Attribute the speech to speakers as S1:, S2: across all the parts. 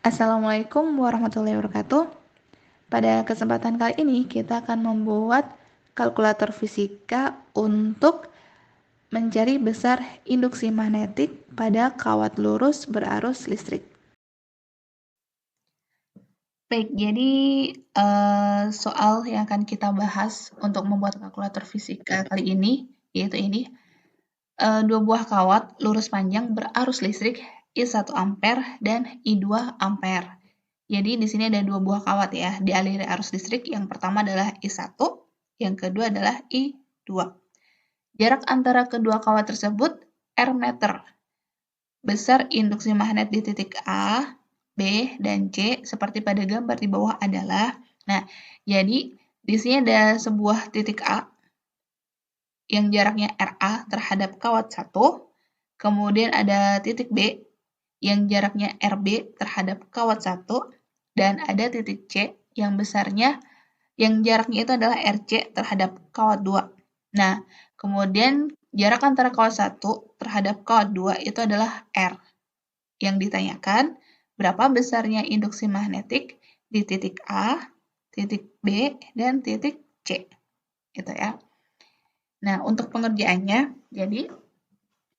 S1: Assalamualaikum warahmatullahi wabarakatuh. Pada kesempatan kali ini kita akan membuat kalkulator fisika untuk mencari besar induksi magnetik pada kawat lurus berarus listrik.
S2: Baik, jadi soal yang akan kita bahas untuk membuat kalkulator fisika kali ini, yaitu ini, dua buah kawat lurus panjang berarus listrik I1 ampere dan I2 ampere. Jadi di sini ada dua buah kawat ya, dialiri arus listrik. Yang pertama adalah I1, yang kedua adalah I2. Jarak antara kedua kawat tersebut R meter. Besar induksi magnet di titik A, B, dan C seperti pada gambar di bawah adalah, nah, jadi di sini ada sebuah titik A yang jaraknya RA terhadap kawat 1, kemudian ada titik B yang jaraknya RB terhadap kawat 1, dan ada titik C yang jaraknya itu adalah RC terhadap kawat 2. Nah, kemudian jarak antara kawat 1 terhadap kawat 2 itu adalah R. Yang ditanyakan, berapa besarnya induksi magnetik di titik A, titik B, dan titik C. Gitu ya. Nah, untuk pengerjaannya, jadi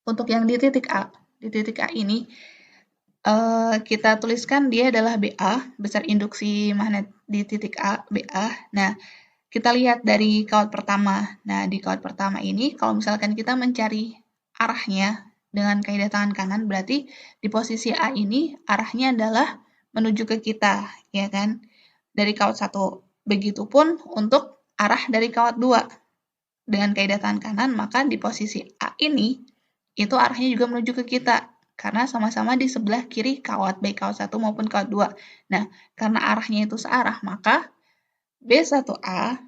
S2: untuk yang di titik A ini, kita tuliskan dia adalah BA, besar induksi magnet di titik A, BA. Nah, kita lihat dari kawat pertama. Nah, di kawat pertama ini, kalau misalkan kita mencari arahnya dengan kaidah tangan kanan, berarti di posisi A ini arahnya adalah menuju ke kita, ya kan? Dari kawat 1. Begitupun untuk arah dari kawat 2. Dengan kaidah tangan kanan, maka di posisi A ini, itu arahnya juga menuju ke kita. Karena sama-sama di sebelah kiri kawat, baik kawat 1 maupun kawat 2. Nah, karena arahnya itu searah, maka B1A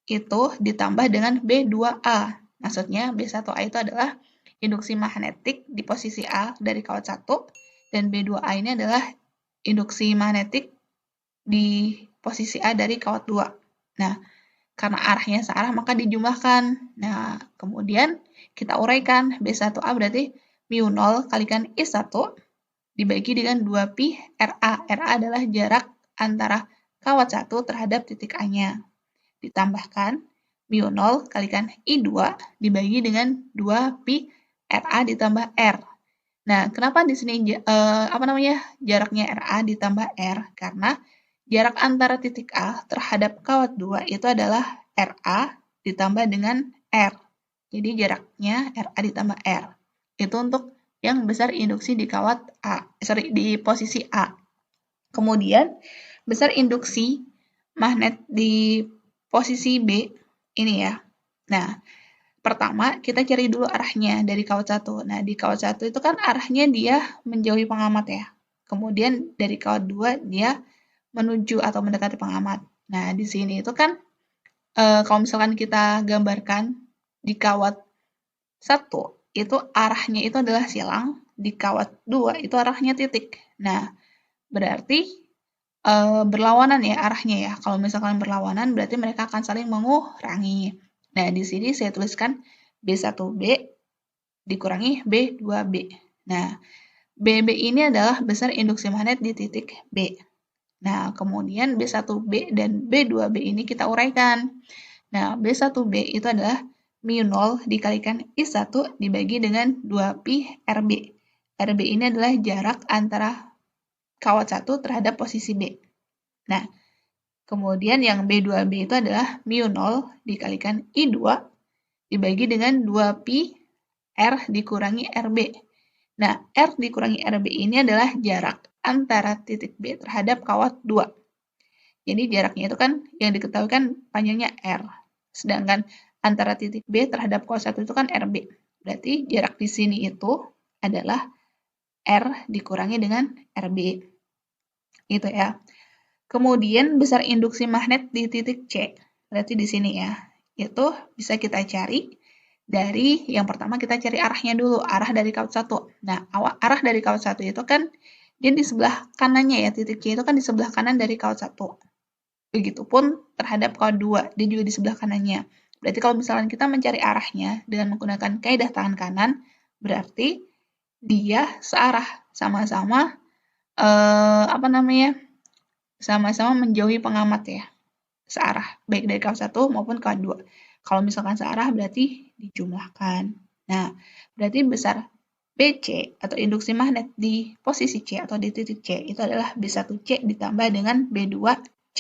S2: itu ditambah dengan B2A. Maksudnya B1A itu adalah induksi magnetik di posisi A dari kawat 1, dan B2A ini adalah induksi magnetik di posisi A dari kawat 2. Nah, karena arahnya searah maka dijumlahkan. Nah, kemudian kita uraikan B1A berarti mu 0 kalikan I1 dibagi dengan 2pi RA. RA adalah jarak antara kawat 1 terhadap titik A-nya. Ditambahkan mu 0 kalikan I2 dibagi dengan 2pi RA ditambah R. Nah, kenapa di sini jaraknya RA ditambah R? Karena jarak antara titik A terhadap kawat 2 itu adalah RA ditambah dengan R. Jadi jaraknya RA ditambah R. Itu untuk yang besar induksi di di posisi A. Kemudian besar induksi magnet di posisi B ini ya. Nah, pertama kita cari dulu arahnya dari kawat 1. Nah, di kawat 1 itu kan arahnya dia menjauhi pengamat ya. Kemudian dari kawat 2 dia menuju atau mendekati pengamat. Nah, di sini itu kan kalau misalkan kita gambarkan di kawat 1 itu arahnya itu adalah silang, di kawat 2 itu arahnya titik. Nah, berarti berlawanan ya arahnya ya. Kalau misalkan berlawanan berarti mereka akan saling mengurangi. Nah, di sini saya tuliskan B1B dikurangi B2B. Nah, BB ini adalah besar induksi magnet di titik B. Nah, kemudian B1B dan B2B ini kita uraikan. Nah, B1B itu adalah mu 0 dikalikan I1 dibagi dengan 2pi RB. RB ini adalah jarak antara kawat 1 terhadap posisi B. Nah, kemudian yang B2B itu adalah mu 0 dikalikan I2 dibagi dengan 2pi R dikurangi RB. Nah, R dikurangi RB ini adalah jarak antara titik B terhadap kawat 2. Jadi jaraknya itu kan yang diketahui kan panjangnya R. Sedangkan antara titik B terhadap kawat 1 itu kan RB. Berarti jarak di sini itu adalah R dikurangi dengan RB. Gitu ya. Kemudian besar induksi magnet di titik C. Berarti di sini ya. Itu bisa kita cari dari yang pertama kita cari arahnya dulu, arah dari kawat 1. Nah, arah dari kawat 1 itu kan dia di sebelah kanannya ya, titik C itu kan di sebelah kanan dari kawat 1. Begitupun terhadap kawat 2, dia juga di sebelah kanannya. Berarti kalau misalkan kita mencari arahnya dengan menggunakan kaidah tangan kanan, berarti dia searah, sama-sama sama-sama menjauhi pengamat ya, searah, baik dari KW1 maupun KW2. Kalau misalkan searah berarti dijumlahkan. Nah, berarti besar BC atau induksi magnet di posisi C atau di titik C itu adalah B1C ditambah dengan B2C.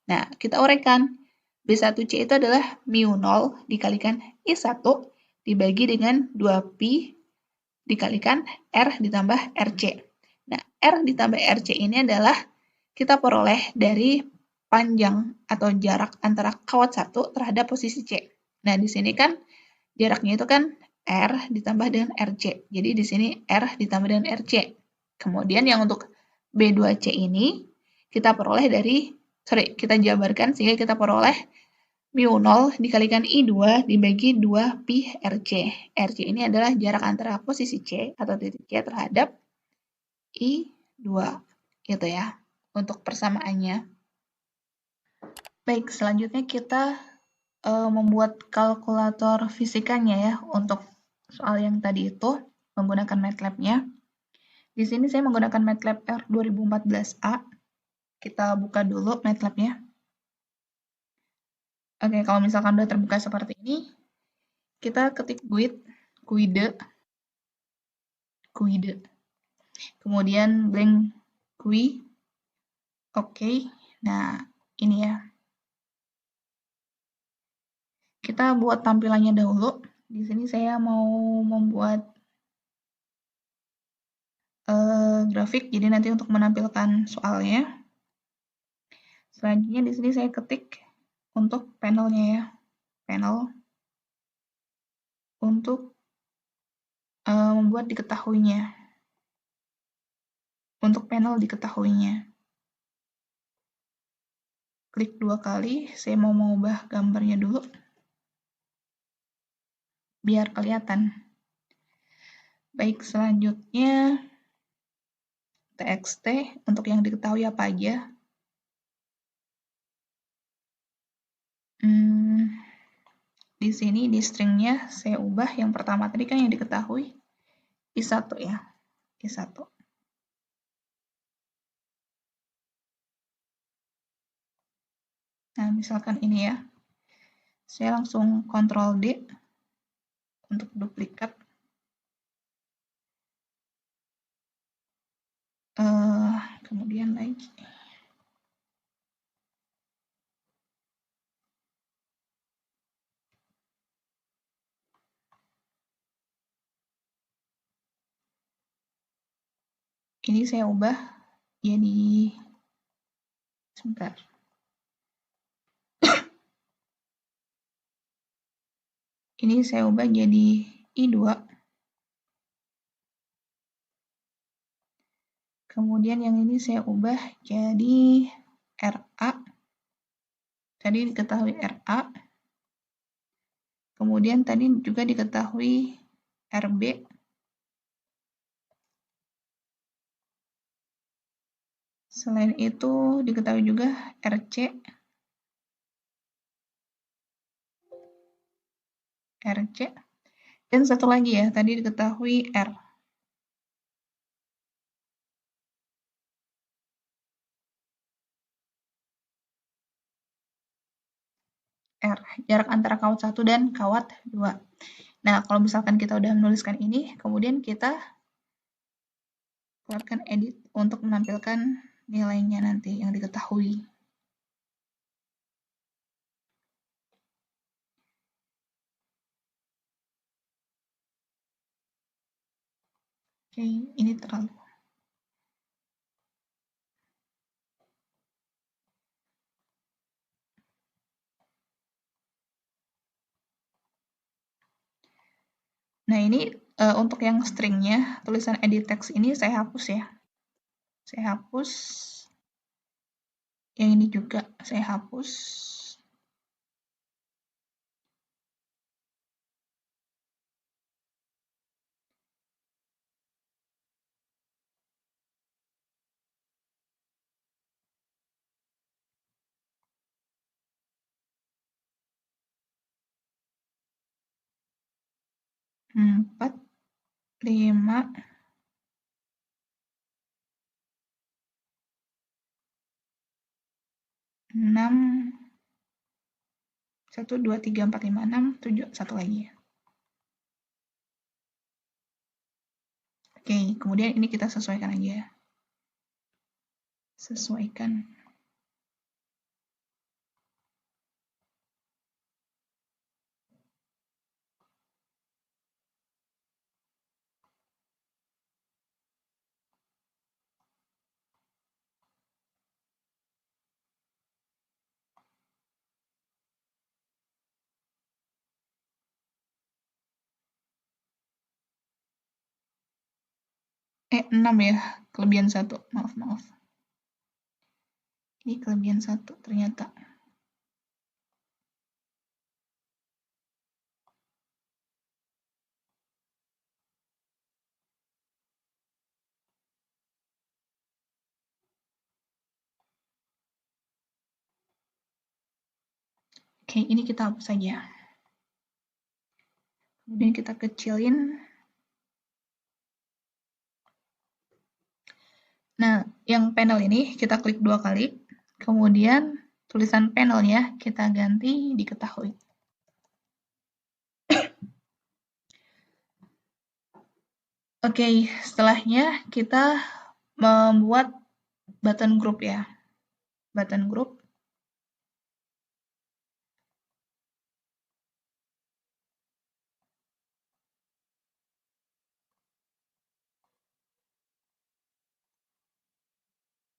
S2: Nah, kita uraikan. B1C itu adalah mu0 dikalikan I1 dibagi dengan 2pi dikalikan R ditambah RC. Nah, R ditambah RC ini adalah kita peroleh dari panjang atau jarak antara kawat 1 terhadap posisi C. Nah, di sini kan jaraknya itu kan R ditambah dengan RC. Jadi di sini R ditambah dengan RC. Kemudian yang untuk B2C ini kita peroleh kita jabarkan sehingga kita peroleh mu0 dikalikan I2 dibagi 2 pi RC. RC ini adalah jarak antara posisi C atau titik C terhadap I2. Gitu ya, untuk persamaannya. Baik, selanjutnya kita membuat kalkulator fisikanya ya, untuk soal yang tadi itu, menggunakan MATLAB-nya. Di sini saya menggunakan MATLAB R2014A. Kita buka dulu MATLAB-nya. Oke, kalau misalkan udah terbuka seperti ini, kita ketik guide, kemudian blank GUI, oke. Nah, ini ya. Kita buat tampilannya dahulu. Di sini saya mau membuat grafik, jadi nanti untuk menampilkan soalnya. Selanjutnya di sini saya ketik untuk panelnya ya, panel untuk membuat diketahuinya. Untuk panel diketahuinya. Klik 2 kali, saya mau mengubah gambarnya dulu. Biar kelihatan. Baik, selanjutnya TXT untuk yang diketahui apa aja. Di sini di stringnya saya ubah yang pertama tadi kan yang diketahui I1 ya, I1. Nah, misalkan ini ya, saya langsung Ctrl D untuk duplikat. Kemudian lagi. Ini saya ubah jadi, sebentar. Ini saya ubah jadi I2. Kemudian yang ini saya ubah jadi RA. Tadi diketahui RA. Kemudian tadi juga diketahui RB. Selain itu diketahui juga RC. Dan satu lagi ya, tadi diketahui R. R, jarak antara kawat 1 dan kawat 2. Nah, kalau misalkan kita udah menuliskan ini, kemudian kita keluarkan edit untuk menampilkan nilainya nanti yang diketahui. Oke, ini terlalu. Nah, ini untuk yang stringnya, tulisan edit text ini saya hapus ya. Saya hapus. Yang ini juga saya hapus. Empat, 5,
S1: 6, 1, 2, 3, 4, 5, 6, 7, satu lagi. Oke, kemudian ini kita sesuaikan aja. Sesuaikan. Enam ya, kelebihan 1. Maaf. Ini kelebihan 1 ternyata. Oke, ini kita hapus saja. Kemudian kita kecilin. Nah, yang panel ini kita klik 2 kali. Kemudian tulisan panelnya kita ganti diketahui. Oke, setelahnya kita membuat button group ya. Button group.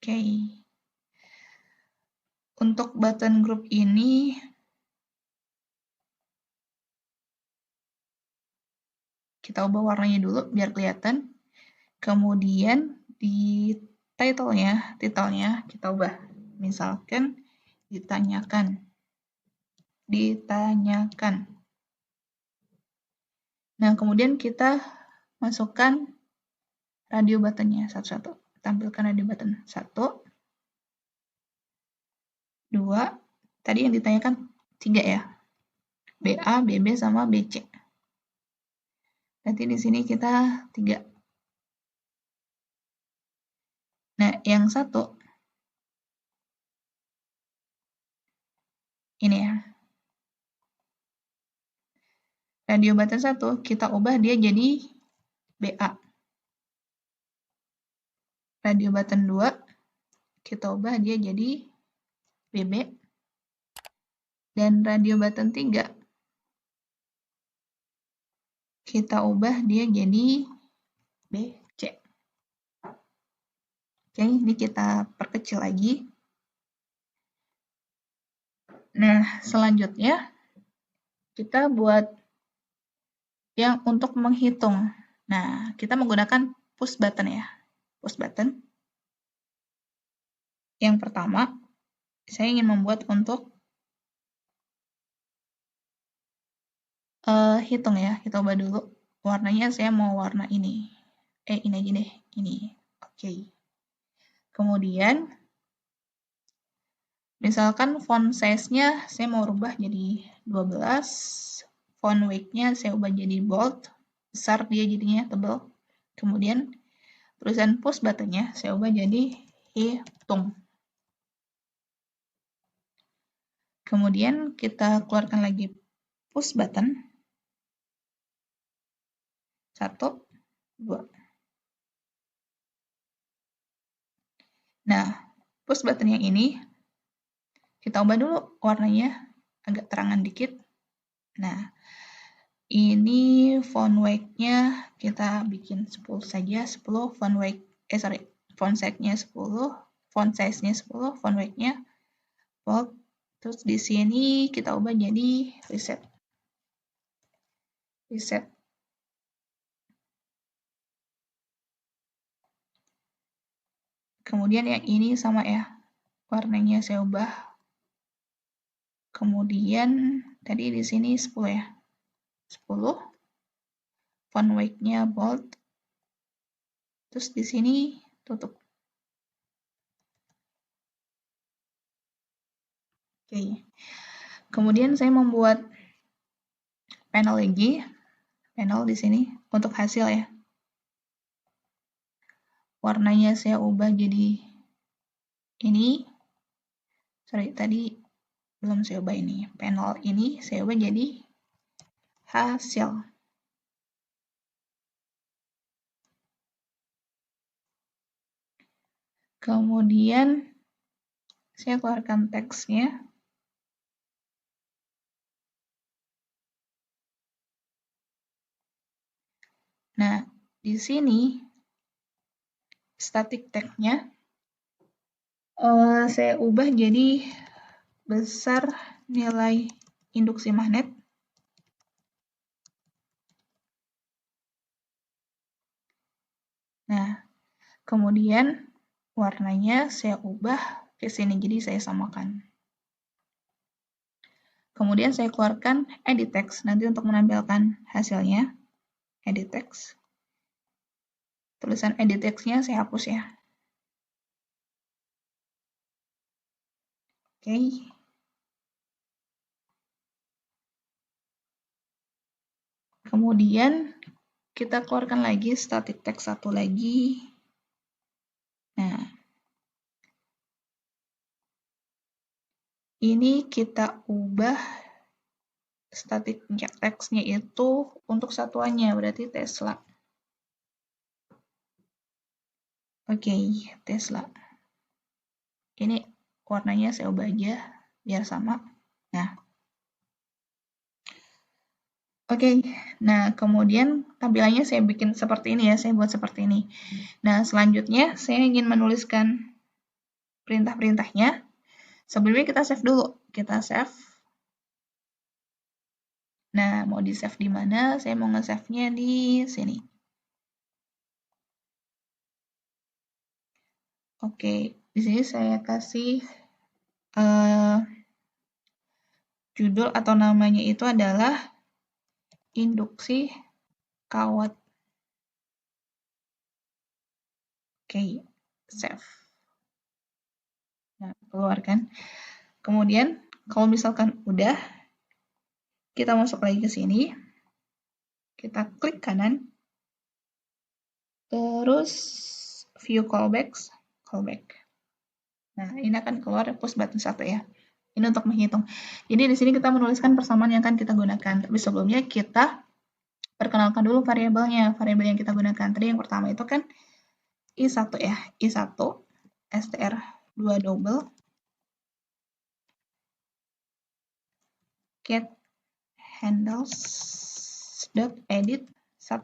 S1: Oke. Untuk button group ini kita ubah warnanya dulu biar kelihatan. Kemudian di title-nya kita ubah. Misalkan ditanyakan. Nah, kemudian kita masukkan radio button-nya satu-satu. Tampilkan radio button 1, 2, tadi yang ditanyakan 3 ya. BA, BB, sama BC. Berarti di sini kita 3. Nah, yang 1 ini ya. Radio button 1 kita ubah dia jadi BA. Radio button 2 kita ubah dia jadi BB. Dan radio button 3 kita ubah dia jadi BC. Oke, ini kita perkecil lagi. Nah, selanjutnya kita buat yang untuk menghitung. Nah, kita menggunakan push button ya. Push button. Yang pertama, saya ingin membuat untuk hitung ya. Kita ubah dulu. Warnanya saya mau warna ini. Ini aja deh. Ini. Oke. Kemudian, misalkan font size-nya saya mau rubah jadi 12. Font weight-nya saya ubah jadi bold. Besar dia jadinya, tebal. Kemudian, tulisan push button-nya saya ubah jadi hitung. Kemudian kita keluarkan lagi push button. 1, 2. Nah, push button yang ini kita ubah dulu warnanya agak terangan dikit. Nah, ini font weight-nya kita bikin 10 saja, 10 font weight, font size-nya 10, font size-nya 10, font weight-nya bold. Terus di sini kita ubah jadi reset. Kemudian yang ini sama ya, warnanya saya ubah. Kemudian tadi di sini 10 ya. 10. Font weight-nya bold. Terus di sini tutup. Oke. Kemudian saya membuat panel lagi. Panel di sini untuk hasil ya. Warnanya saya ubah jadi ini. 1,
S2: sorry, tadi belum saya ubah ini. Panel ini saya ubah jadi hasil. Kemudian saya keluarkan teksnya. Nah, di sini static tag-nya saya ubah jadi besar nilai induksi magnet. Nah, kemudian warnanya saya ubah ke sini, jadi saya samakan. Kemudian saya keluarkan edit text, nanti untuk menampilkan hasilnya. Edit text. Tulisan edit text-nya saya hapus ya. Oke. Kemudian kita keluarkan lagi static text satu lagi. Nah, ini kita ubah static text-nya itu untuk satuannya, berarti Tesla. Oke, Tesla. Ini warnanya saya ubah aja biar sama. Nah, oke. Nah, kemudian tampilannya saya bikin seperti ini ya, saya buat seperti ini. Nah, selanjutnya saya ingin menuliskan perintah-perintahnya. Sebelumnya kita save dulu. Kita save. Nah, mau di-save di mana? Saya mau nge-save-nya di sini. Oke, di sini saya kasih judul atau namanya itu adalah induksi kawat. Oke, save. Nah, keluarkan. Kemudian, kalau misalkan udah, kita masuk lagi ke sini. Kita klik kanan. Terus, view callbacks, callback. Nah, ini akan keluar push button 1 ya. Ini untuk menghitung. Jadi di sini kita menuliskan persamaan yang akan kita gunakan. Tapi sebelumnya kita perkenalkan dulu variabelnya. Variabel yang kita gunakan. Tadi yang pertama itu kan I1 ya. I1 str2 double get handles dot edit 1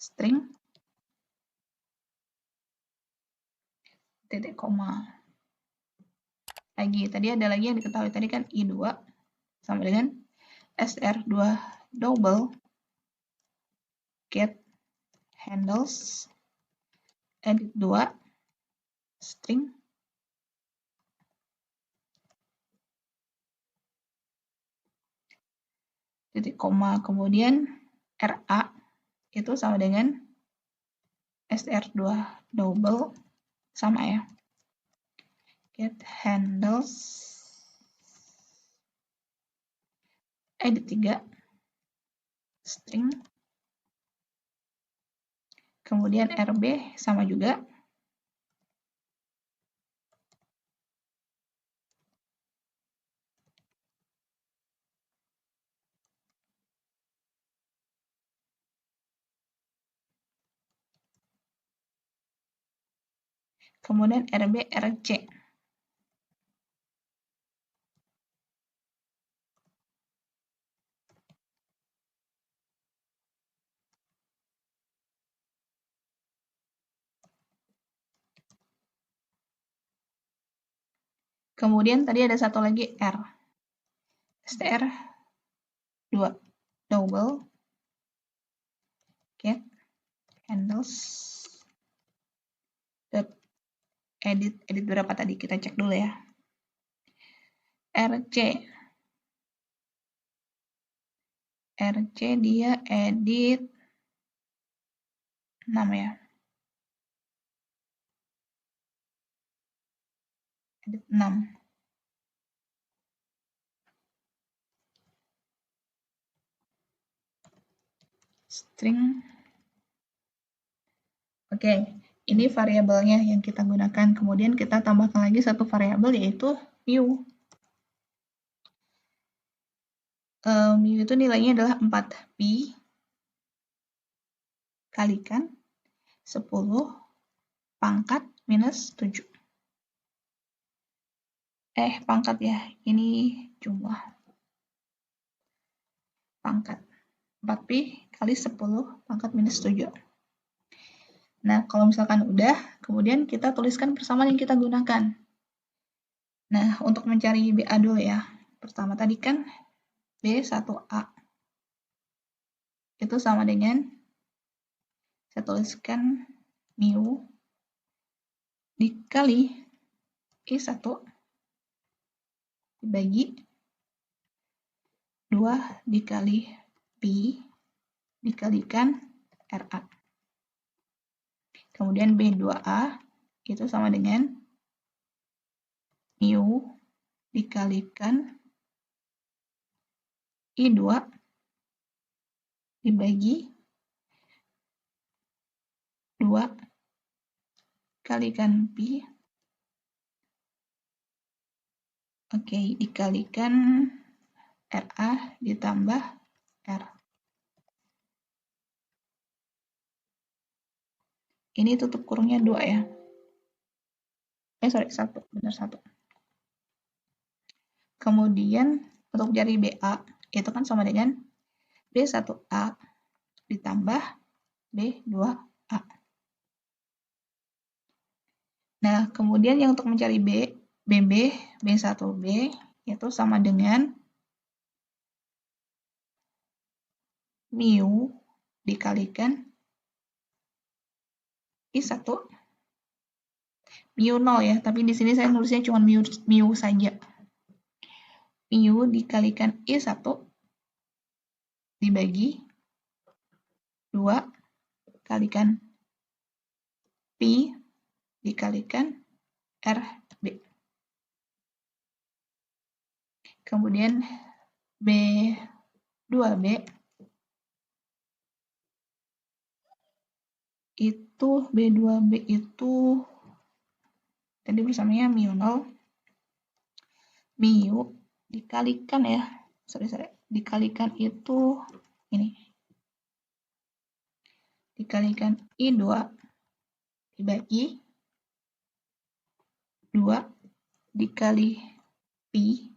S2: string titik koma. Lagi tadi ada lagi yang diketahui tadi kan I2 sama dengan str2 double get handles edit 2 string titik koma, kemudian RA itu sama dengan str2 double sama ya, get handles edit 3 string, kemudian RB sama juga, kemudian RB RC. Kemudian tadi ada satu lagi R. str 2 double get handles dot edit berapa tadi, kita cek dulu ya. RC dia edit 6 ya. Edit 6. String. Oke, Ini variabelnya yang kita gunakan. Kemudian kita tambahkan lagi satu variabel yaitu mu. Mu itu nilainya adalah 4pi kalikan 10 pangkat minus 7. Pangkat ya, ini jumlah. Pangkat. 4pi kali 10 pangkat minus 7. Nah, kalau misalkan udah, kemudian kita tuliskan persamaan yang kita gunakan. Nah, untuk mencari BA dulu ya. Pertama tadi kan B1A. Itu sama dengan, saya tuliskan mu dikali I1 dibagi 2 dikali pi dikalikan RA. Kemudian B2A itu sama dengan mu dikalikan I2 dibagi 2 kalikan pi, dikalikan RA ditambah R. Ini tutup kurungnya 2 ya. 1, benar 1. Kemudian untuk cari BA itu kan sama dengan B1A ditambah B2A. Nah, kemudian yang untuk mencari B1B itu sama dengan mu dikalikan I1 mu 0 ya, tapi di sini saya nulisnya cuma mu saja. Mu dikalikan I1 dibagi 2 kalikan pi dikalikan RB. Kemudian B2B itu tadi bersamanya mu 0, mu dikalikan ya, dikalikan itu ini, dikalikan I2 dibagi 2 dikali pi,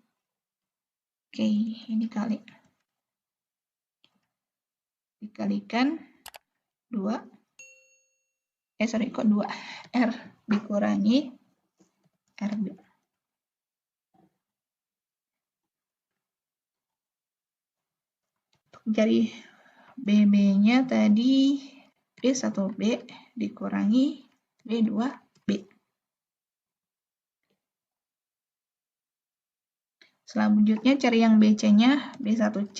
S2: ini kali, dikalikan 2, 2, R dikurangi RB. Jadi BB-nya tadi B1B dikurangi B2B. Selanjutnya cari yang BC-nya, B1C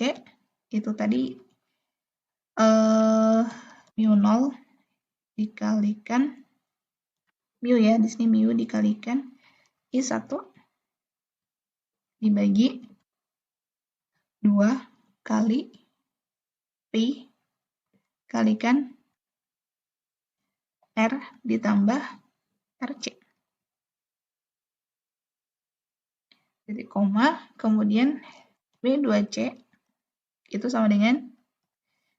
S2: itu tadi mu 0 dikalikan mu ya, di sini mu dikalikan I1 dibagi 2 kali pi kalikan R ditambah RC. Titik koma, kemudian B2C itu sama dengan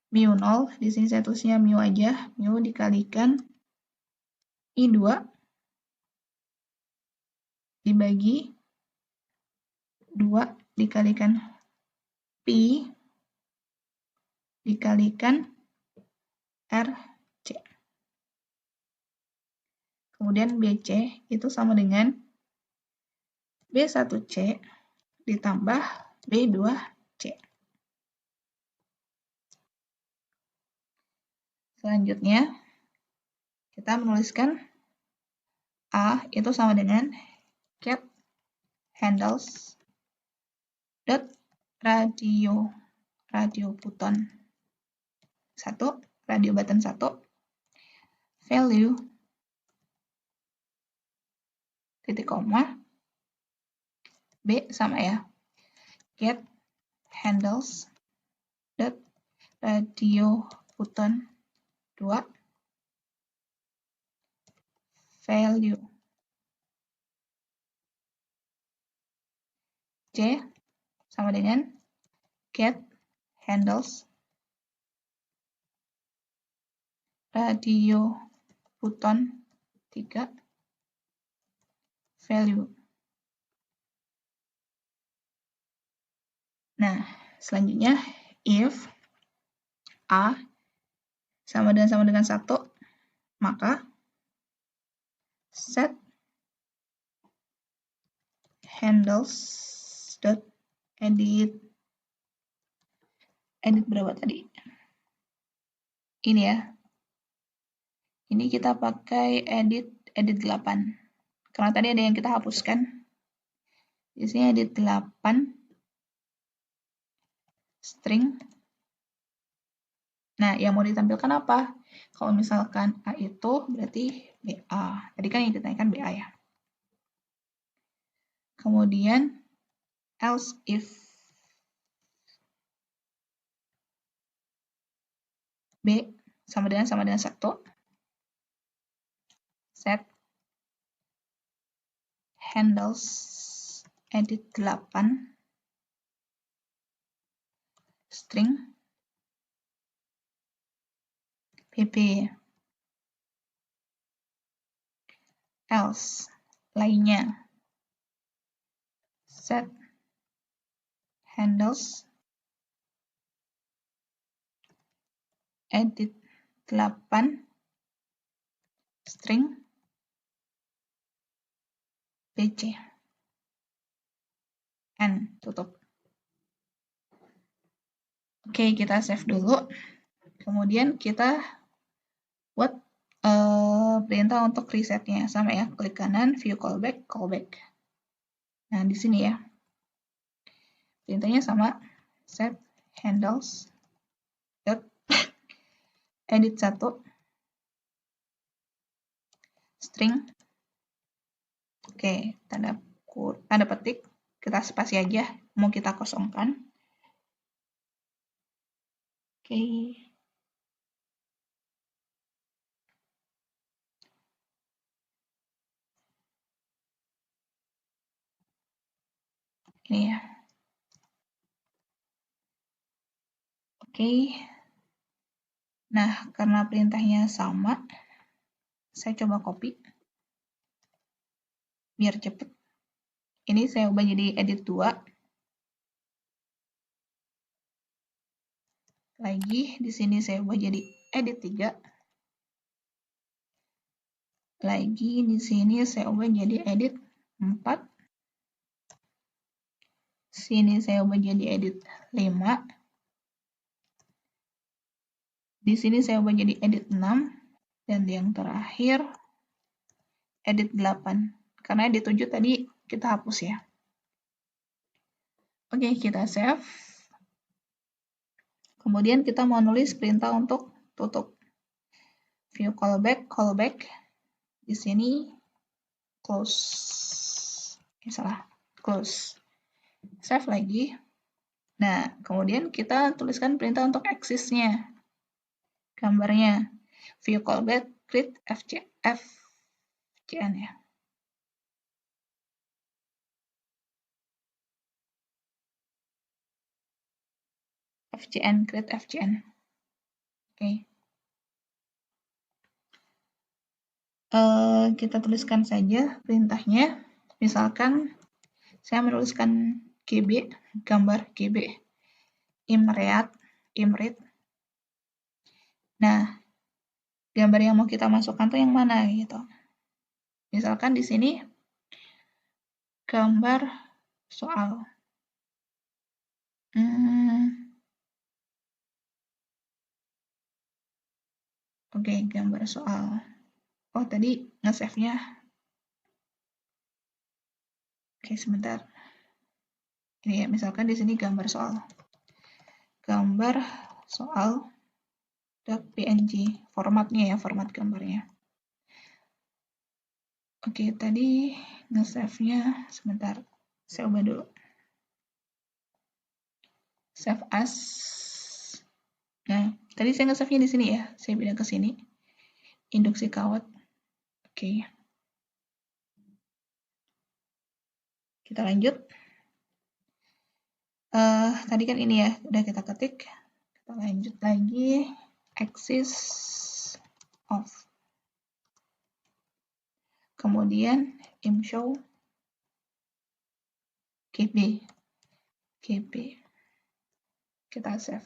S2: mu 0, di sini saya tulisnya mu aja, mu dikalikan I2 dibagi 2 dikalikan pi dikalikan RC. Kemudian BC itu sama dengan B1C ditambah B2C. Selanjutnya, kita menuliskan A itu sama dengan get handles dot radio button 1, radio button 1, value titik koma, B sama ya, get handles dot radio button 2 value. C sama dengan get handles radio button 3 value. Nah, selanjutnya if A sama dengan 1, maka set handles dot edit berapa tadi? Ini ya. Ini kita pakai edit 8. Karena tadi ada yang kita hapuskan. Di sini edit 8 string. Nah, yang mau ditampilkan apa? Kalau misalkan A itu berarti BA. Tadi kan yang ditanyakan BA ya. Kemudian else if B sama dengan 1, set handles edit 8 string pp. Else lainnya set handles edit 8 string pc. N tutup. Oke, kita save dulu. Kemudian kita buat perintah untuk resetnya. Sama ya, klik kanan, view callback, callback. Nah, di sini ya. Perintahnya sama, set handles dot edit 1 string. Oke, tanda petik. Kita spasi aja, mau kita kosongkan. Oke. Ini ya. Oke. Nah, karena perintahnya sama, saya coba copy. Biar cepet. Ini saya ubah jadi edit 2. Lagi, di sini saya ubah jadi edit 3. Lagi, di sini saya ubah jadi edit 4. Sini saya ubah jadi edit 5. Di sini saya ubah jadi edit 6. Dan yang terakhir, edit 8. Karena edit 7 tadi kita hapus ya. Oke, kita save. Kemudian kita mau nulis perintah untuk tutup. View callback. Di sini close. Salah, close. Save lagi. Nah, kemudian kita tuliskan perintah untuk axis-nya. Gambarnya. View callback create FCN ya. create FCN. Oke. Kita tuliskan saja perintahnya. Misalkan saya menuliskan GB, gambar GB, imread. Nah, gambar yang mau kita masukkan tuh yang mana gitu. Misalkan di sini gambar soal. Oke, gambar soal. Oh, tadi nge-save-nya. Oke, sebentar. Ini ya, misalkan di sini gambar soal. Gambar soal .png. Formatnya ya, format gambarnya. Oke, tadi nge-save-nya sebentar. Saya ubah dulu. Save as. Nah, tadi saya nge-save-nya di sini ya. Saya pindah ke sini. Induksi kawat. Oke. Kita lanjut. Tadi kan ini ya, udah kita ketik. Kita lanjut lagi. Axis of. Kemudian imshow kb. Kita save.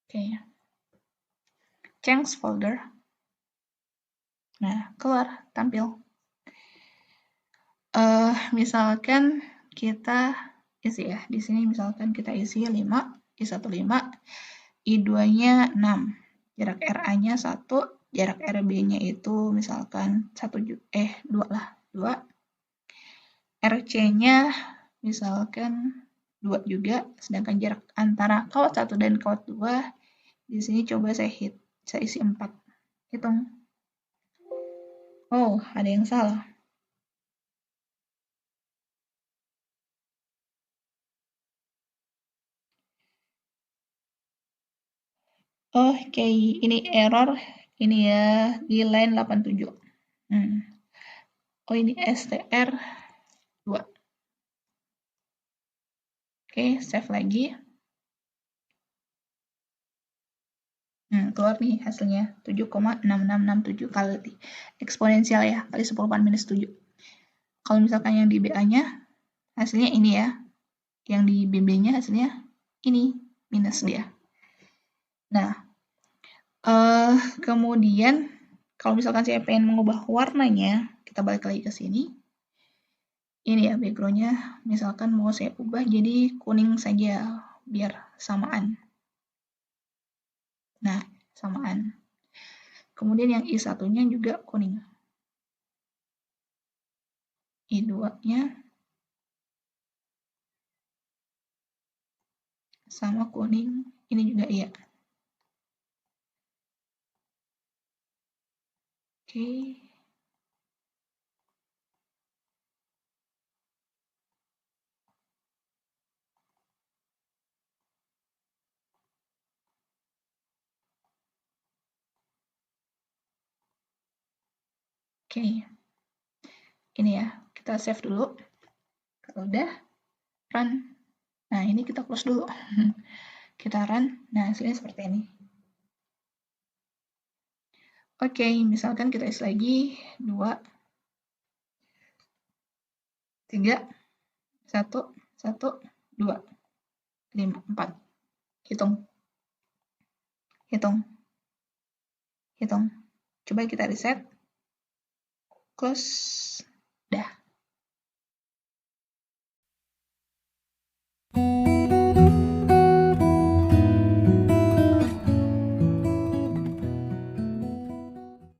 S2: Oke. Change folder. Nah, keluar, tampil. Misalkan kita isi ya. Di sini misalkan kita isi 5, I15, I2-nya 6. Jarak RA-nya 1, jarak RB-nya itu misalkan 2 lah, 2. RC-nya misalkan 2 juga, sedangkan jarak antara kawat 1 dan kawat 2 di sini coba saya isi 4. Hitung. Oh, ada yang salah. Oke, ini error. Ini ya di line 87. Oh, ini STR 2. Oke, save lagi. Keluar nih hasilnya 7,6667 kali eksponensial ya, kali 10⁻⁷. Kalau misalkan yang di BA-nya hasilnya ini ya, yang di BB-nya hasilnya ini, minus dia. Nah, kemudian kalau misalkan saya pengen mengubah warnanya, kita balik lagi ke sini. Ini ya background-nya, misalkan mau saya ubah jadi kuning saja, biar samaan. Nah, samaan. Kemudian yang I1-nya juga kuning. I2-nya sama kuning, ini juga iya. Oke. Oke. Ini ya, kita save dulu. Kalau udah, run. Nah, ini kita close dulu. Kita run. Nah, hasilnya seperti ini. Oke, misalkan kita isi lagi 2, 3, 1, 1, 2, 5, 4. Hitung. Coba kita reset. Close. Dah.